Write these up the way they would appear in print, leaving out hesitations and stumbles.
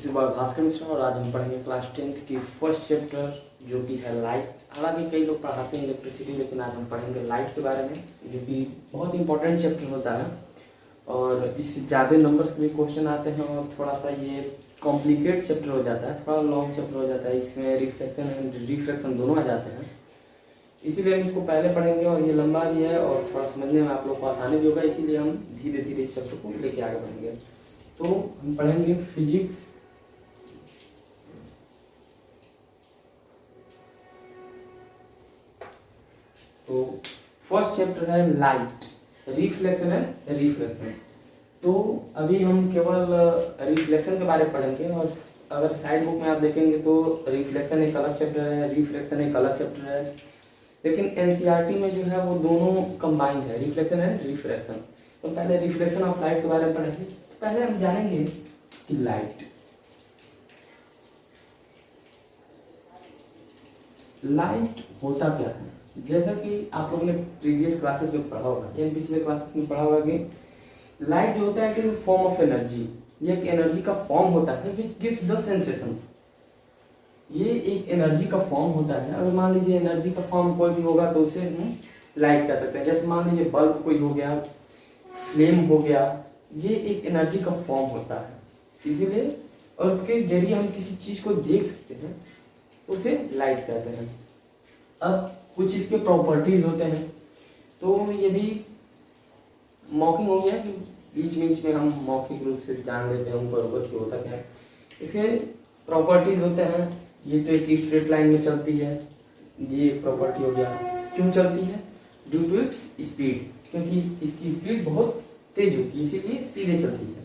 This is Bhaskar Mishra और आज हम पढ़ेंगे क्लास 10th की फर्स्ट चैप्टर जो कि है लाइट। हालांकि कई लोग पढ़ाते हैं इलेक्ट्रिसिटी, लेकिन आज हम पढ़ेंगे लाइट के बारे में, जो कि बहुत इंपॉर्टेंट चैप्टर होता है और इससे ज़्यादा नंबर्स के भी क्वेश्चन आते हैं और थोड़ा सा ये कॉम्प्लिकेट चैप्टर हो जाता है, थोड़ा लॉन्ग चैप्टर हो जाता है। इसमें रिफ्लेक्शन एंड रिफ्रैक्शन दोनों आ जाते हैं, इसीलिए हम इसको पहले पढ़ेंगे और ये लंबा भी है और थोड़ा समझने में आप लोग को आसानी भी होगा, इसीलिए हम धीरे धीरे इस चैप्टर को लेके आगे बढ़ेंगे। तो हम पढ़ेंगे फिजिक्स, तो फर्स्ट चैप्टर है लाइट, रिफ्लेक्शन एंड रिफ्रैक्शन। तो अभी हम केवल रिफ्लेक्शन के बारे में पढ़ेंगे और अगर साइड बुक में आप देखेंगे तो रिफ्लेक्शन एक अलग चैप्टर है, रिफ्रैक्शन एक अलग चैप्टर है, लेकिन एनसीईआरटी में जो है वो दोनों कंबाइंड है, रिफ्लेक्शन एंड रिफ्रैक्शन। तो पहले रिफ्लेक्शन ऑफ लाइट के बारे में पढ़ेंगे। तो पहले हम जानेंगे कि लाइट होता क्या है। जैसा कि आप लोगों ने प्रीवियस क्लासेस में पढ़ा होगा या पिछले क्लासेस में पढ़ा होगा कि लाइट जो होता है it is form of energy, ये एक एनर्जी का फॉर्म होता है विच गिव्स द सेंसेशंस। ये एक एनर्जी का फॉर्म होता है। अगर मान लीजिए एनर्जी का फॉर्म कोई भी होगा तो उसे हम लाइट कह सकते हैं। जैसे मान लीजिए बल्ब कोई हो गया, फ्लेम हो गया, ये एक एनर्जी का फॉर्म होता है, इसीलिए और उसके जरिए हम किसी चीज को देख सकते हैं तो उसे लाइट कहते हैं। अब कुछ इसके प्रॉपर्टीज होते हैं, तो ये भी मॉकिंग हो गया कि बीच में हम मौखिक रूप से जान लेते हैं ऊपर कि होता क्या है। इसके प्रॉपर्टीज होते हैं, ये तो एक स्ट्रेट लाइन में चलती है, ये प्रॉपर्टी हो गया। क्यों चलती है? ड्यू टू इट्स स्पीड, क्योंकि इसकी स्पीड बहुत तेज होती है इसीलिए सीधे चलती है।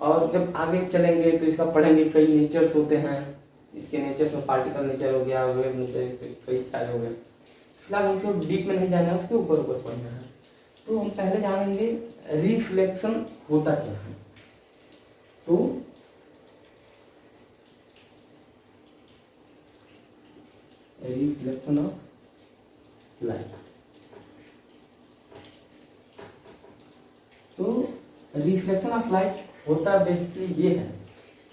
और जब आगे चलेंगे तो इसका पढ़ेंगे, कई नेचर्स होते हैं इसके। नेचर्स में पार्टिकल नेचर हो गया, वेव नेचर, कई सारे हो गए। फिलहाल हमको डीप में नहीं जाना है, उसके ऊपर पढ़ना है। तो हम पहले जानेंगे रिफ्लेक्शन होता क्या है। तो रिफ्लेक्शन ऑफ लाइट, तो रिफ्लेक्शन ऑफ लाइट होता बेसिकली ये है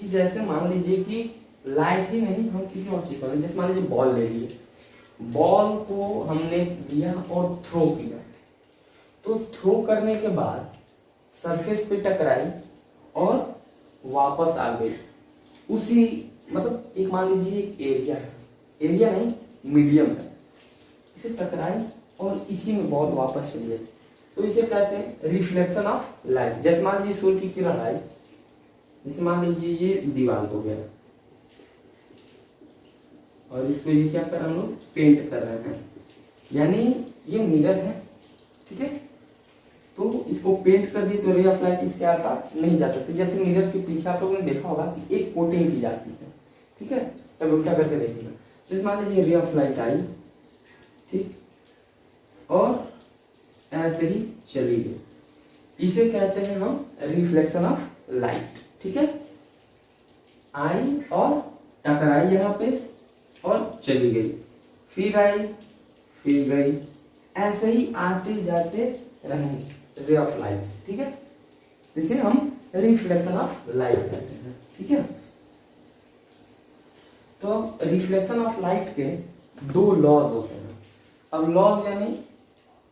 कि जैसे मान लीजिए कि लाइट ही नहीं, हम किसी और चीज को, जैसे मान लीजिए बॉल ले लिए, बॉल को हमने लिया और थ्रो किया, तो थ्रो करने के बाद सरफेस पे टकराई और वापस आ गई। उसी मतलब एक मान लीजिए एक एरिया है, एरिया नहीं मीडियम है, इसे टकराई और इसी में बॉल वापस चली गई, तो इसे कहते हैं रिफ्लेक्शन ऑफ लाइट। जैसे मान लीजिए सूर्य की किरण आई, जैसे मान लीजिए ये दीवार हो गया और इसको ये क्या कर रहे हैं हम लोग, पेंट कर रहे हैं, यानी ये मिरर है, ठीक है। तो इसको पेंट कर दी तो रे ऑफ लाइट इसके आकर नहीं जा सकती। जैसे मिरर के पीछे आप लोगों ने देखा होगा कि एक कोटिंग की जाती है, ठीक है। तब उल्टा करके देखिएगा, जैसे मान लीजिए रे ऑफ लाइट आई, ठीक, और ऐसे ही चली गई, इसे कहते हैं हम रिफ्लेक्शन ऑफ लाइट, ठीक है। आई और टकराई यहाँ पे और चली गई, फिर आई फिर गई, ऐसे ही आते जाते रहेंगे रे ऑफ लाइट, ठीक है। जिसे हम रिफ्लेक्शन ऑफ लाइट कहते हैं, ठीक है। तो रिफ्लेक्शन ऑफ लाइट के दो लॉज होते हैं। अब लॉज यानी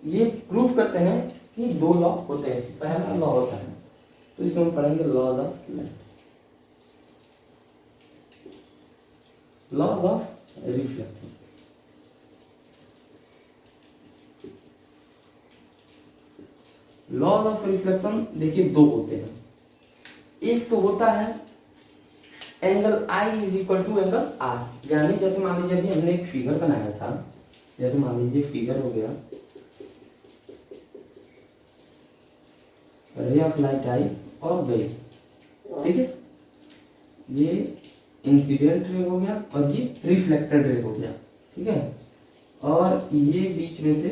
ये प्रूफ करते हैं कि दो लॉ होते हैं। पहला लॉ होता है, तो इसमें हम पढ़ेंगे laws of light, laws of reflection. Laws of reflection देखिए दो होते हैं। एक तो होता है angle I is equal to angle R, यानी जैसे मान लीजिए अभी हमने एक फिगर बनाया था, जैसे मान लीजिए फिगर हो गया, रे ऑफ लाइट आई और गई, ठीक है। ये इंसिडेंट रे हो गया और ये रिफ्लेक्टेड रे हो गया, ठीक है। और ये बीच में से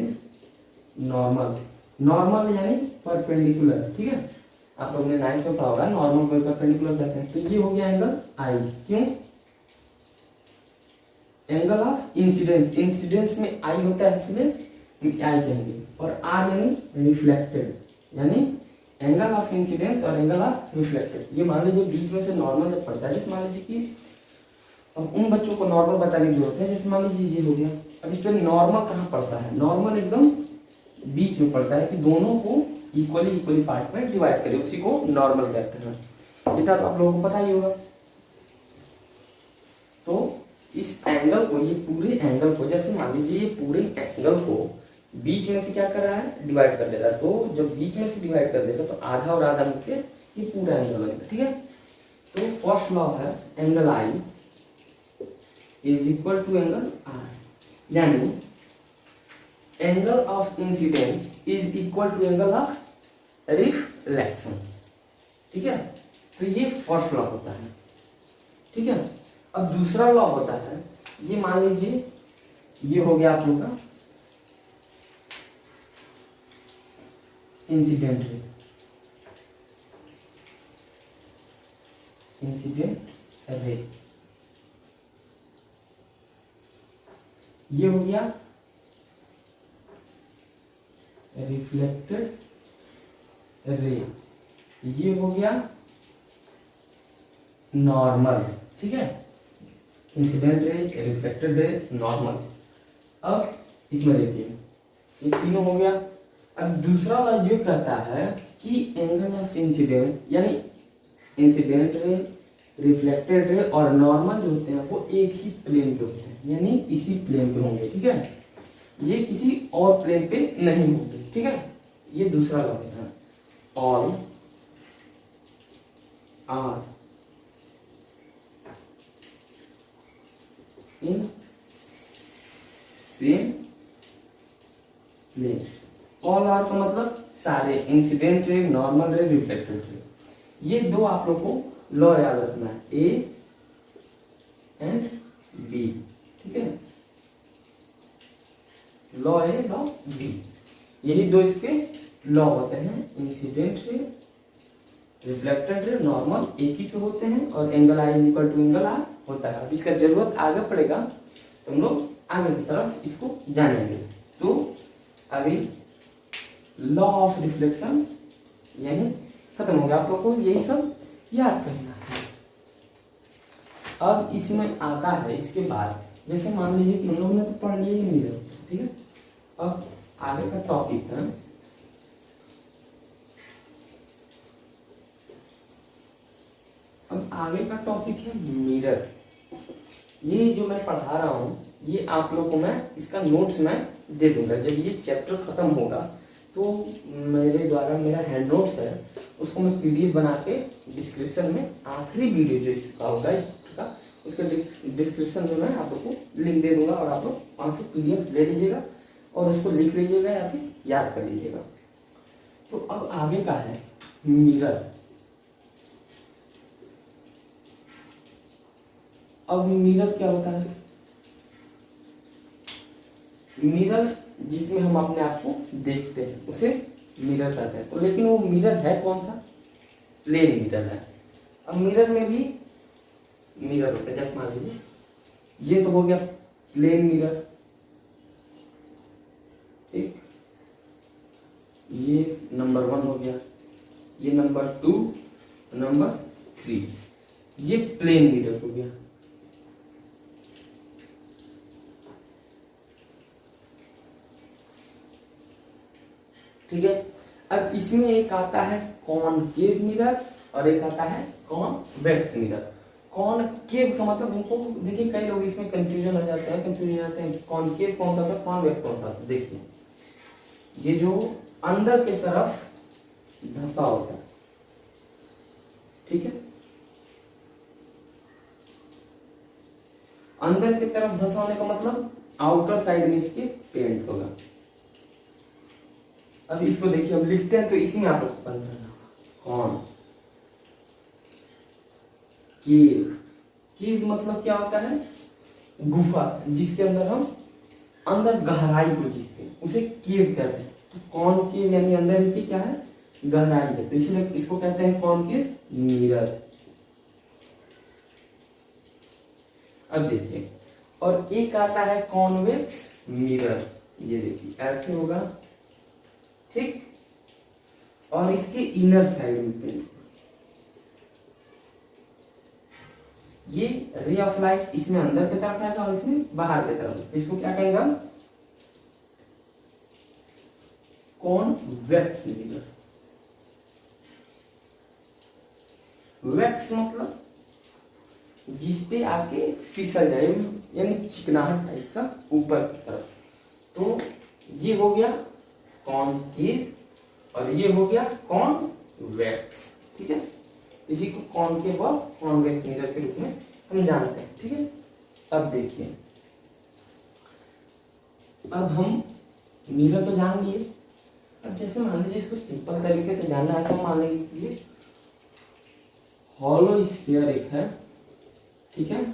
नॉर्मल यानी परपेंडिकुलर, ठीक है। आप लोगों ने 9th में पढ़ा होगा नॉर्मल को परपेंडिकुलर कहते हैं। तो ये हो गया एंगल आई, क्यों? एंगल ऑफ इंसिडेंस, इंसिडेंस में आई होता है इसलिए आई कहेंगे, और आर यानी रिफ्लेक्टेड, यानी एंगल ऑफ इंसिडेंस और एंगल ऑफ रिफ्लेक्टेड। ये मान लीजिए बीच में से नॉर्मल जब पड़ता है, जैसे मान लीजिए कि अब उन बच्चों को नॉर्मल बताने की जरूरत है, जैसे मान लीजिए ये हो गया। अब इस पर नॉर्मल कहाँ पड़ता है, नॉर्मल एकदम बीच में पड़ता है कि दोनों को इक्वली इक्वली पार्ट में डिवाइड करें, उसी को नॉर्मल कहते हैं। इतना तो आप लोगों को पता ही होगा। तो इस एंगल को, ये पूरे एंगल को, जैसे मान लीजिए ये पूरे एंगल को बीच में से क्या कर रहा है, डिवाइड कर देता है। तो जब बीच में से डिवाइड कर देता तो आधा और आधा मिलके ये पूरा एंगल बनेगा, ठीक है। तो फर्स्ट लॉ है angle I is equal to angle R, यानी angle of incidence is equal to angle of reflection, ठीक है। तो ये फर्स्ट लॉ होता है, ठीक है। अब दूसरा लॉ होता है, ये मान लीजिए ये हो गया आप लोग का इंसिडेंट रे, इंसिडेंट रे, ये हो गया रिफ्लेक्टेड रे, ये हो गया नॉर्मल, ठीक है। Incident ray, reflected ray, normal. अब इसमें देखिए ये तीनों हो गया। अब दूसरा वाला जो कहता है कि एंगल ऑफ इंसिडेंस, यानी इंसिडेंट रे, रिफ्लेक्टेड रे और नॉर्मल जो होते हैं वो एक ही प्लेन पे होते हैं, यानी इसी प्लेन पे होंगे, ठीक है। ये किसी और प्लेन पे नहीं होंगे, ठीक है। ये दूसरा लॉ है, all are in same plane. All are का मतलब सारे, इंसिडेंट रे, नॉर्मल रे, रिफ्लेक्टेड रे। ये दो आप लोग को लॉ याद रखना है, ए एंड बी, ठीक है। लॉ ए, लॉ बी, यही दो इसके लॉ होते हैं। Incident ray, reflected ray, normal एक ही पे होते हैं और angle I is equal to angle R होता है। अब इसका जरूरत आगे पड़ेगा तो हम लोग आगे की तरफ इसको जानेंगे। तो अभी लॉ ऑफ रिफ्लेक्शन यानी खत्म हो गया, आप लोग को यही सब याद करना है। अब इसमें आता है इसके बाद, जैसे मान लीजिए कि हम लोगों ने तो पढ़ लिया ही मिरर, ठीक है। अब आगे का टॉपिक है मिरर। ये जो मैं पढ़ा रहा हूँ ये आप लोग को मैं इसका नोट्स मैं दे दूंगा। जब ये चैप्टर खत्म होगा तो मेरे द्वारा मेरा हैंड नोट्स है, उसको मैं पीडीएफ बना के डिस्क्रिप्शन में, आखिरी वीडियो जो इसका होगा इसका, उसके डिस्क्रिप्शन में मैं आप लोग को लिंक दे दूंगा और आप लोग वहाँ से पीडीएफ ले लीजिएगा और उसको लिख लीजिएगा या फिर याद कर लीजिएगा। तो अब आगे का है मिरर। अब मिरर क्या होता है, मिरर जिसमें हम अपने आप को देखते हैं उसे मिरर कहते हैं। तो लेकिन वो मिरर है कौन सा, प्लेन मिरर है। अब मिरर में भी मिरर होता है, जैसे मान लीजिए ये तो हो गया प्लेन मिरर, ठीक, ये नंबर 1 हो गया, ये नंबर 2, नंबर 3, ये प्लेन मिरर हो गया। ठीक है। अब इसमें एक आता है कॉनकेव मिरर और एक आता है कॉन्वेक्स मिरर। कॉनकेव का मतलब हमको देखिए, कई लोग इसमें कंफ्यूजन हो जाते हैं, कॉनकेव कौन सा था, कॉन्वेक्स कौन सा था। देखिए ये जो अंदर की तरफ धंसा होता है, ठीक है, अंदर की तरफ धंसा होने का मतलब आउटर साइड में इसके पेंट होगा। अब इसको देखिए, अब लिखते हैं तो इसमें आप लोग को करना कौन केव मतलब क्या होता है, गुफा जिसके अंदर हम अंदर गहराई को खींचते हैं उसे केव कहते हैं। तो कौन केव यानी अंदर इसकी क्या है, गहराई है, तो इसलिए इसको कहते हैं कौन केव मिरर। अब देखिए, और एक आता है कॉन्वेक्स मिरर। ये देखिए ऐसे होगा, ठीक। और इसके इनर साइड में पिन। ये रे ऑफ लाइट इसमें अंदर की तरफ आएगा और इसमें बाहर की तरफ। इसको क्या कहेगा? Convex mirror. वैक्स मतलब जिसपे आके फिसल जाए, यानी चिकनाहट टाइप का ऊपर की तरफ। तो ये हो गया कॉनकेव और ये हो गया कॉन्वेक्स। ठीक है, इसी को कॉनकेव और कॉन्वेक्स मिरर के रूप में हम जानते हैं। ठीक है, अब देखिए, अब हम मिरर तो जान लिए। अब जैसे मान लीजिए इसको सिंपल तरीके से जानना है तो मान लीजिए हॉलो स्फीयर एक है, ठीक है,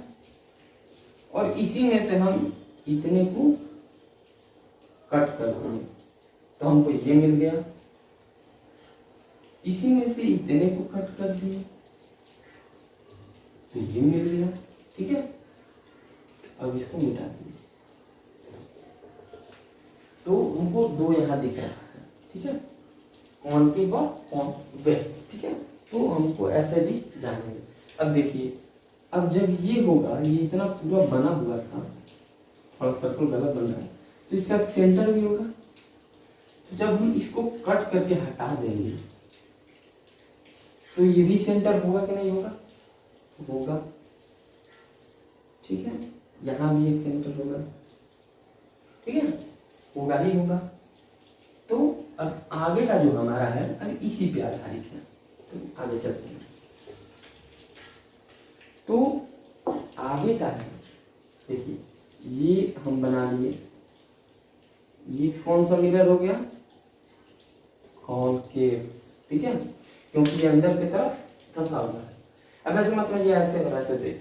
और इसी में से हम इतने को कट कर देंगे तो हमको ये मिल गया। इसी में से इतने को कट कर दिए तो ये मिल गया। ठीक है, अब इसको मिटा दिए तो हमको दो यहाँ दिख रहा है। ठीक है, कॉनकेव और कॉन्वेक्स। ठीक है, तो हमको ऐसे भी जानेंगे। अब देखिए, अब जब ये होगा, ये इतना पूरा बना हुआ था और सर्कल गलत बन रहा है तो इसका सेंटर भी होगा। तो जब हम इसको कट करके हटा देंगे तो ये भी सेंटर होगा कि नहीं होगा? होगा। ठीक है, यहाँ भी एक सेंटर होगा। ठीक है, होगा ही होगा। तो अब आगे का जो हमारा है अब इसी पे आधारित है। तो आगे चलते हैं। तो आगे का है, देखिए ये हम बना लिए। ये कौन सा मिरर हो गया? कॉनकेव। ठीक है, क्योंकि ये अंदर की तरफ फंसा हुआ है। अब ऐसे मत समझिए, ऐसे बना सकते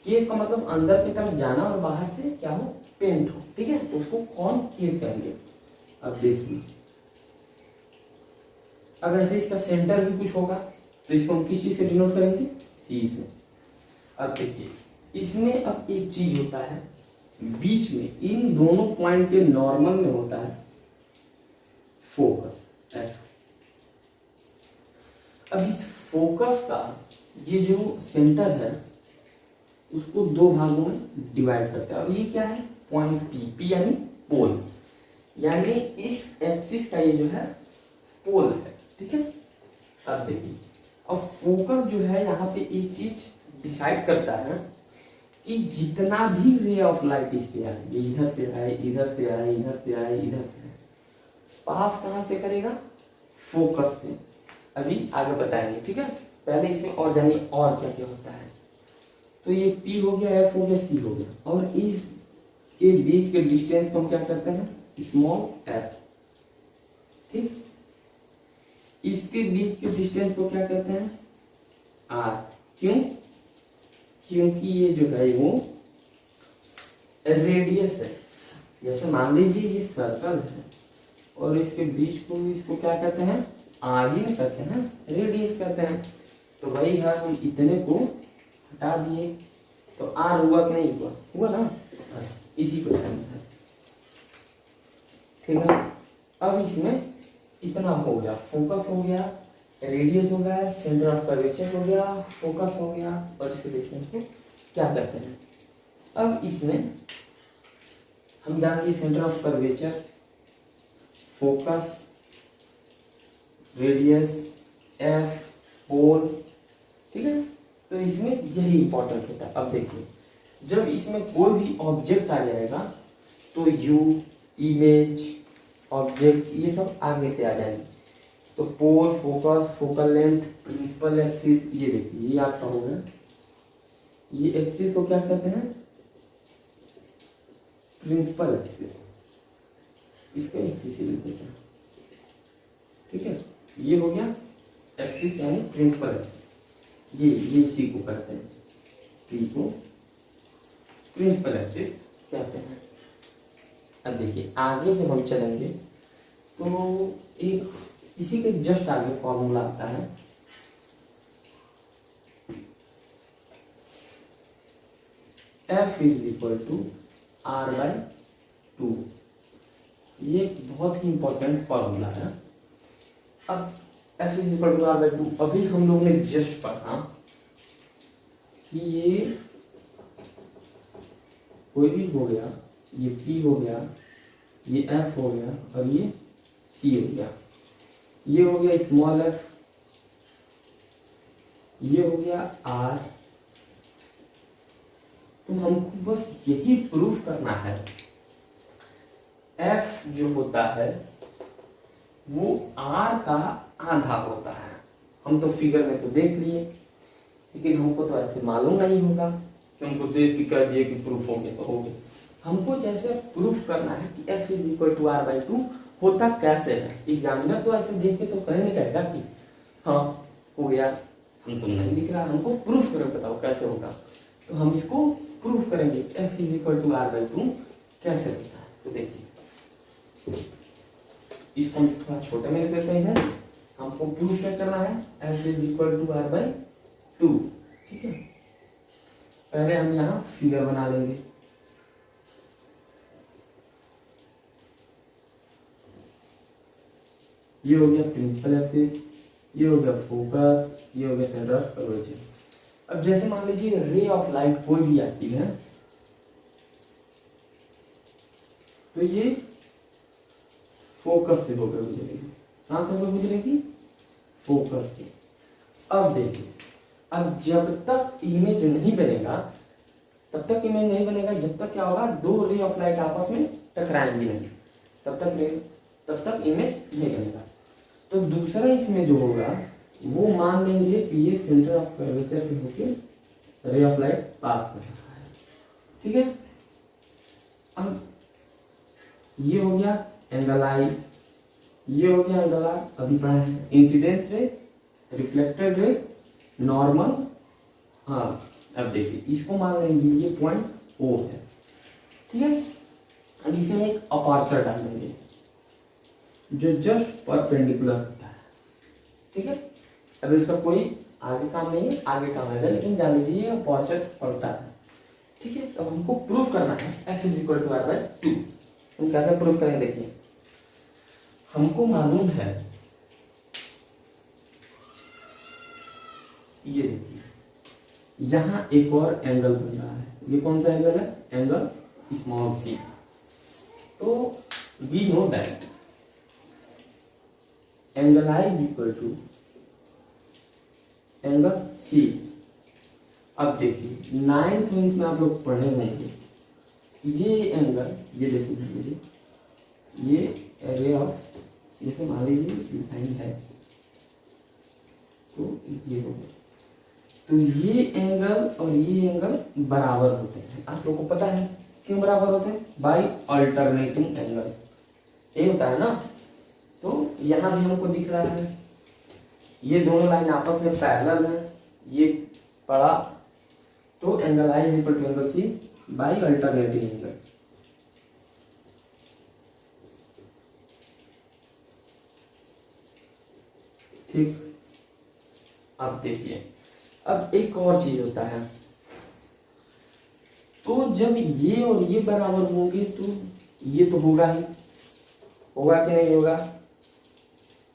केव का मतलब अंदर की तरफ जाना और बाहर से क्या हो? पेंट हो। ठीक है, तो उसको कॉनकेव कहेंगे। अब देखिए, अब ऐसे इसका सेंटर भी कुछ होगा तो इसको हम किस चीज से डिनोट करेंगे? सी से। अब देखिए, इसमें अब एक चीज होता है बीच में, इन दोनों पॉइंट के नॉर्मल में होता है फोकस। अब इस फोकस का ये जो सेंटर है उसको दो भागों में डिवाइड करते हैं। और ये क्या है? Point P. पी यानी पोल, यानी इस एक्सिस का ये जो है पोल है। ठीक है, अब देखिए, अब फोकस जो है यहाँ पे एक चीज डिसाइड करता है कि जितना भी रे ऑफ लाइट इस पे आए, ये इधर से आए, इधर से आए, इधर से आए, इधर से आए, पास कहाँ से करेगा? फोकस से। अभी आगे बताएंगे। ठीक है, पहले इसमें और जानिए और क्या क्या होता है। तो ये P हो गया, F हो गया, C हो गया, और इस के बीच के डिस्टेंस को हम क्या करते हैं? Small f। ठीक, इसके बीच के डिस्टेंस को क्या कहते हैं? r। क्यों? क्योंकि ये जो है वो रेडियस है। जैसे मान लीजिए ये सर्कल है और इसके बीच को, इसको क्या कहते हैं? आर्यन कहते हैं, रेडियस कहते हैं। तो वही है, हम इतने को हटा दिए तो आर हुआ कि नहीं हुआ? हुआ ना, बस इसी को ध्यान है। ठीक है, अब इसमें इतना हो गया, फोकस हो गया, रेडियस हो गया, सेंटर ऑफ कर्वेचर हो गया, फोकस हो गया, और इसके डिस्टेंस को क्या कहते हैं? अब इसमें हम जानिए centre of curvature, focus, radius, F, pole. ठीक है, तो इसमें यही इंपॉर्टेंट होता है। अब देखिए, जब इसमें कोई भी ऑब्जेक्ट आ जाएगा तो यू, इमेज, ऑब्जेक्ट, ये सब आगे से आ जाएंगे। तो pole, focus, focal length, principal axis, ये देखिए ये आपका हो गया। ये एक्सिस को क्या कहते हैं? Principal axis. इसको एक्सिस ही लिख देते हैं। ठीक है, ये हो गया एक्सिस यानी प्रिंसिपल एक्सिस। ये इसी को कहते हैं, पी को प्रिंसिपल एक्सिस कहते हैं। अब देखिए, आगे जब हम चलेंगे तो एक इसी के जस्ट आगे फॉर्मूला आता है, F is equal to R/2। ये एक बहुत ही इंपॉर्टेंट फॉर्मूला है। अब F is equal to R by two. अभी हम लोग ने जस्ट पढ़ा कि ये कोई भी हो गया, ये पी हो गया, ये एफ हो गया और ये सी हो गया, ये हो गया स्मॉल एफ, ये हो गया आर। तो हमको बस यही प्रूफ करना है एफ जो होता है वो आर का आधा होता है। हम तो फिगर में तो देख लिए, लेकिन हमको तो ऐसे मालूम नहीं होगा कि हमको देख के कह दिए कि प्रूफ हो गया तो हो गया। हमको जैसे प्रूफ करना है कि F is equal to R by two होता कैसे है। एग्जामिनर तो ऐसे देख के तो कहीं नहीं कहेगा कि हाँ हो गया, हमको नहीं दिख रहा, हमको प्रूफ करके बताओ कैसे होगा। तो हम इसको प्रूफ करेंगे F is equal to R by two कैसे होता है। तो देखिए इसको हम थोड़ा छोटे में लिख लेते हैं। हमको प्रूफ क्या करना है, F is equal to R by two. ठीक है, पहले हम यहाँ फिगर बना लेंगे। ये हो गया प्रिंसिपल एक्सिस, ये हो गया फोकस, ये हो गया सेंटर ऑफ कर्वेचर। अब जैसे मान लीजिए रे ऑफ लाइट कोई भी आती है तो ये फोकस से होकर गुजरेगी। कहां से होकर गुजरेगी, फोकस से। अब देखिए, अब जब तक इमेज नहीं बनेगा तब तक इमेज नहीं बनेगा, जब तक क्या होगा दो रे ऑफ लाइट आपस में टकराएंगी नहीं, तब तक इमेज नहीं बनेगा। तो दूसरा इसमें जो होगा वो मान लेंगे कि ये सेंटर ऑफ कर्वेचर से होकर रे ऑफ लाइट पास कर रहा है। ठीक है, अब ये हो गया एंगल आई, ये हो गया एंगल आर। अभी पढ़ा है इंसिडेंस रे, रिफ्लेक्टेड रे, नॉर्मल। हाँ अब देखिए इसको मान लेंगे ये पॉइंट ओ है। ठीक है, अब इसमें एक अपर्चर डाल देंगे जो जस्ट परपेंडिकुलर होता है। ठीक है, अभी इसका कोई आगे काम नहीं है, आगे काम आएगा, लेकिन जान लीजिए अपर्चर पड़ता है। ठीक है, तो हमको प्रूव करना है F is equal to R by two. हम कैसे प्रूव करेंगे, देखिए हमको मालूम है, ये देखिए यहाँ एक और एंगल बन रहा है। ये कौन सा एंगल है, एंगल स्मॉल सी। तो we know that angle I is equal to angle C. अब देखिए 9th में आप लोग पढ़े होंगे, ये एंगल, ये देखिए ये रे ऑफ, जैसे मान लीजिए डिफाइन है तो ये हो गया। तो ये एंगल और ये एंगल बराबर होते हैं। आप लोगों को पता है क्यों बराबर होते हैं, बाय अल्टरनेटिंग एंगल, ये होता है ना। तो यहाँ भी हमको दिख रहा है ये दोनों लाइन आपस में पैरेलल है, ये पड़ा, तो angle I is equal to angle C by alternating angle. ठीक, अब देखिए अब एक और चीज होता है, तो जब ये और ये बराबर होंगे तो ये तो होगा ही, होगा कि नहीं होगा,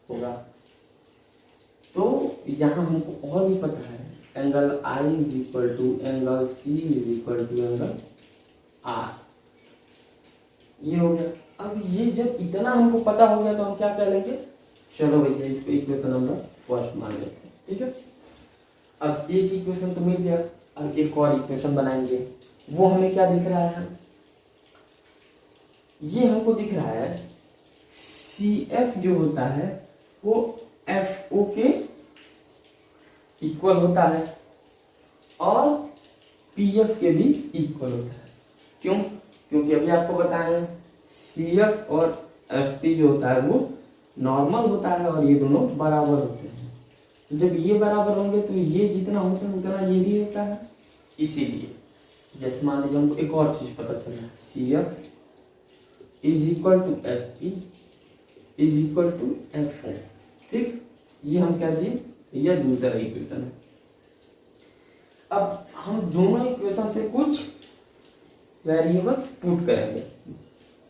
होगा। तो यहाँ हमको और भी पता है angle I is equal to angle C is equal to angle R, ये हो गया। अब ये जब इतना हमको पता हो गया तो हम क्या कर लेंगे, चलो भैया इसको इक्वेशन नंबर फर्स्ट मान लेते हैं। ठीक है, अब एक इक्वेशन तो मिल गया, अब एक और इक्वेशन बनाएंगे। वो हमें क्या दिख रहा है, ये हमको दिख रहा है सी एफ जो होता है वो एफ ओ के इक्वल होता है और पी एफ के भी इक्वल होता है। क्यों, क्योंकि अभी आपको बताया सी एफ और एफ पी जो होता है वो नॉर्मल होता है और ये दोनों बराबर होते हैं। तो जब ये बराबर होंगे तो ये जितना होता है उतना ये भी होता है। इसीलिए जैसे मान लीजिए हमको एक और चीज पता चला, C F is equal to F P is equal to F O. ठीक, ये हम क्या दिए, यह दूसरा इक्वेशन है। अब हम दोनों इक्वेशन से कुछ वेरिएबल्स पुट करेंगे।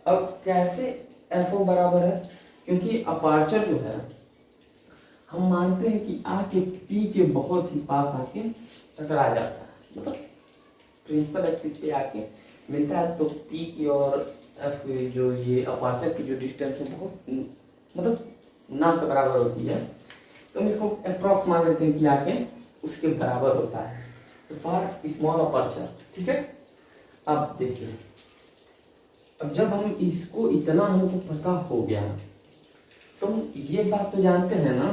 अब कैसे एफ ओ बराबर है, क्योंकि अपर्चर जो है हम मानते हैं कि आके पी के बहुत ही पास आके टकरा जाता है, मतलब प्रिंसिपल एक्सिस पे आके मिलता है, तो पी की और एफ जो ये अपर्चर की जो डिस्टेंस है बहुत मतलब ना के बराबर होती है, तो हम इसको अप्रॉक्स मान लेते हैं कि आके उसके बराबर होता है, तो फॉर स्मॉल अपर्चर। ठीक है, अब देखिए, अब जब हम इसको इतना हमको पता हो गया, तो हम ये बात तो जानते हैं ना,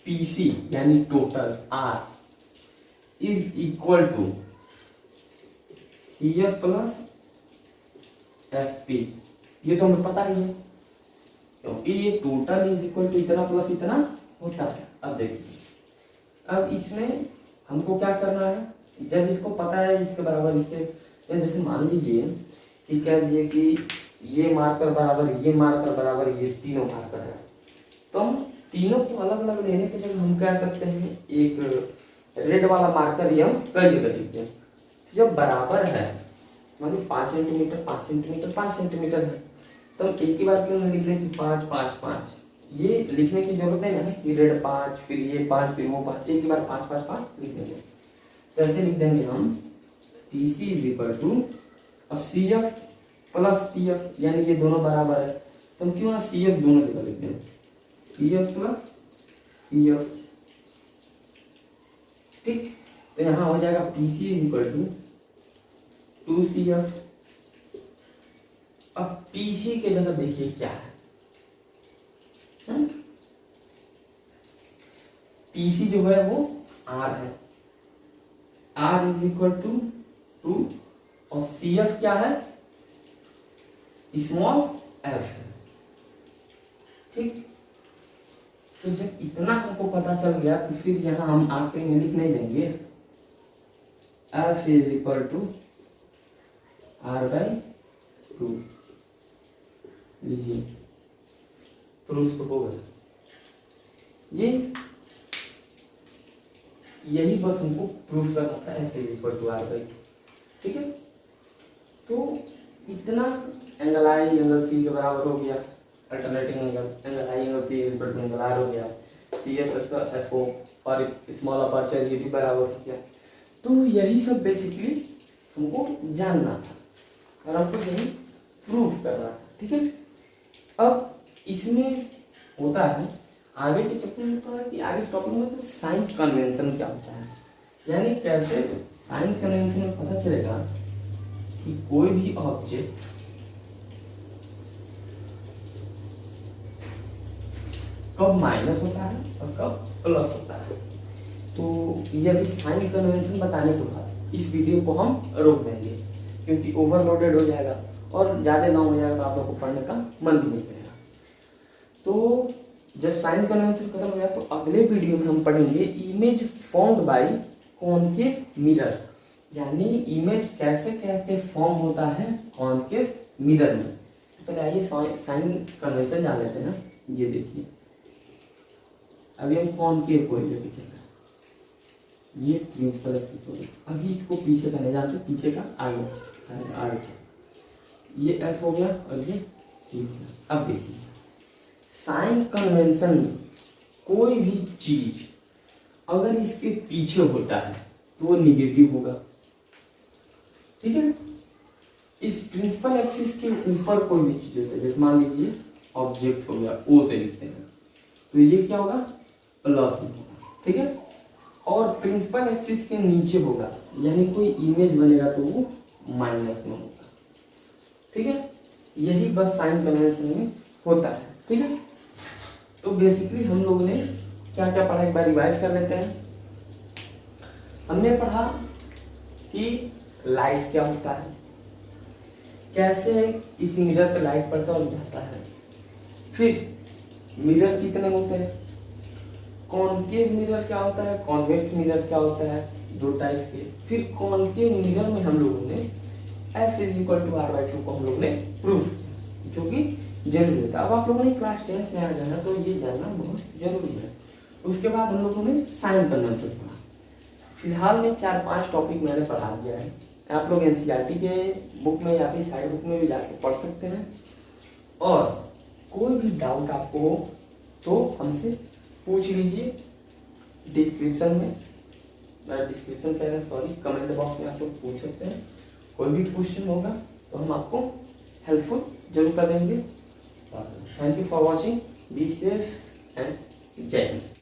PC यानी total R is equal to CF plus FP, ये तो हमें पता ही है, क्योंकि ये टोटल इज इक्वल टू इतना प्लस इतना होता है। अब देखिए, अब इसमें हमको क्या करना है, जब इसको पता है इसके बराबर इसके, जैसे मान लीजिए कि कह दिए कि ये मार्कर बराबर ये मार्कर बराबर ये तीनों मार्कर है, तो हम तीनों को अलग अलग लेने के जगह हम कह सकते हैं एक रेड वाला मार्कर ये हम कई जगह लिखते हैं। जब बराबर है मतलब 5 सेंटीमीटर 5 सेंटीमीटर 5 सेंटीमीटर है, तो हम एक ही बार क्यों नहीं लिख दें कि 5 5 5, ये लिखने की जरूरत नहीं है कि रेड 5 फिर ये 5 फिर वो 5, एक ही बार 5 5 5 लिख देंगे। तो ऐसे लिख देंगे हम PC इज इक्वल टू, अब CF प्लस PF यानी ये दोनों बराबर है, तो हम क्यों ना CF दोनों जगह लिख दें, CF प्लस CF। ठीक, तो यहाँ हो जाएगा PC is equal to 2CF। अब PC के जगह देखिए क्या है, PC जो है वो R है, R इज इक्वल टू 2 और CF क्या है, स्मॉल f है। ठीक, तो जब इतना हमको पता चल गया, तो फिर यहाँ हम आखिर में लिख नहीं देंगे f is equal to R/2, लीजिए प्रूफ तो हो गया। ये यही बस हमको प्रूफ करना था, f is equal to R/2। ठीक है, तो इतना एंगल I एंगल C के बराबर हो गया, alternating angle I angle C equal to angle R हो गया, CF FO और स्मॉल अपर्चर ये भी बराबर हो गया। तो यही सब बेसिकली हमको जानना था और हमको यही प्रूफ करना था। ठीक है, अब इसमें होता है आगे के चैप्टर में, तो है कि आगे टॉपिक में तो साइन कन्वेंशन क्या होता है, यानी कैसे साइन कन्वेंशन में पता चलेगा कि कोई भी ऑब्जेक्ट कब माइनस होता है और कब प्लस होता है। तो ये अभी साइन कन्वेंशन बताने के बाद इस वीडियो को हम रोक देंगे, क्योंकि ओवरलोडेड हो जाएगा और ज़्यादा ना हो जाएगा तो आप लोग को पढ़ने का मन भी नहीं करेगा। तो जब साइन कन्वेंशन खत्म हो जाए, तो अगले वीडियो में हम पढ़ेंगे image formed by concave mirror, यानी इमेज कैसे कैसे फॉर्म होता है कॉनकेव मिरर में। तो पहले आइए साइन कन्वेंशन जान लेते हैं ना। ये देखिए, अभी हम कॉनकेव को लेके चल रहे हैं, ये प्रिंसिपल एक्सिस हो गया। अभी इसको पीछे का नहीं जानते, पीछे का आगे ये F हो गया और ये C हो गया। अब देखिए, साइन कन्वेंशन में कोई भी चीज अगर इसके पीछे होता है तो वो निगेटिव होगा। ठीक है, इस प्रिंसिपल एक्सिस के ऊपर कोई भी चीज होता है, जैसे मान लीजिए ऑब्जेक्ट हो गया, O से लिखते हैं, तो ये क्या होगा, प्लस में होगा। ठीक है, और प्रिंसिपल एक्सिस के नीचे होगा यानी कोई इमेज बनेगा तो वो माइनस में होगा। ठीक है, यही बस साइन कन्वेंशन में होता है। ठीक है, तो बेसिकली हम लोगों ने क्या क्या पढ़ा, एक बार रिवाइज कर लेते हैं। हमने पढ़ा कि लाइट क्या होता है, कैसे इस मिरर पे लाइट पड़ता है और जाता है, फिर मिरर कितने होते हैं, कॉनकेव मिरर क्या होता है, कॉन्वेक्स मिरर क्या होता है, दो टाइप्स के। फिर कॉनकेव मिरर में हम लोगों ने F is equal to R/2 को हम लोग ने प्रूफ किया, जो कि जरूरी होता है। अब आप लोगों ने क्लास 10 में आ जाना, तो ये जानना बहुत जरूरी है। उसके बाद हम लोगों ने साइन कन्वेंशन पढ़ा। फिलहाल में 4-5 टॉपिक मैंने पढ़ा दिया है, आप लोग NCERT के बुक में या फिर साइड बुक में भी जाके पढ़ सकते हैं। और कोई भी डाउट आपको हो तो हमसे पूछ लीजिए। डिस्क्रिप्शन में, डिस्क्रिप्शन कह रहे हैं सॉरी, कमेंट बॉक्स में आप लोग पूछ सकते हैं। कोई भी क्वेश्चन होगा तो हम आपको हेल्पफुल जरूर कर देंगे। Thank you for watching, be safe and जय हिंद।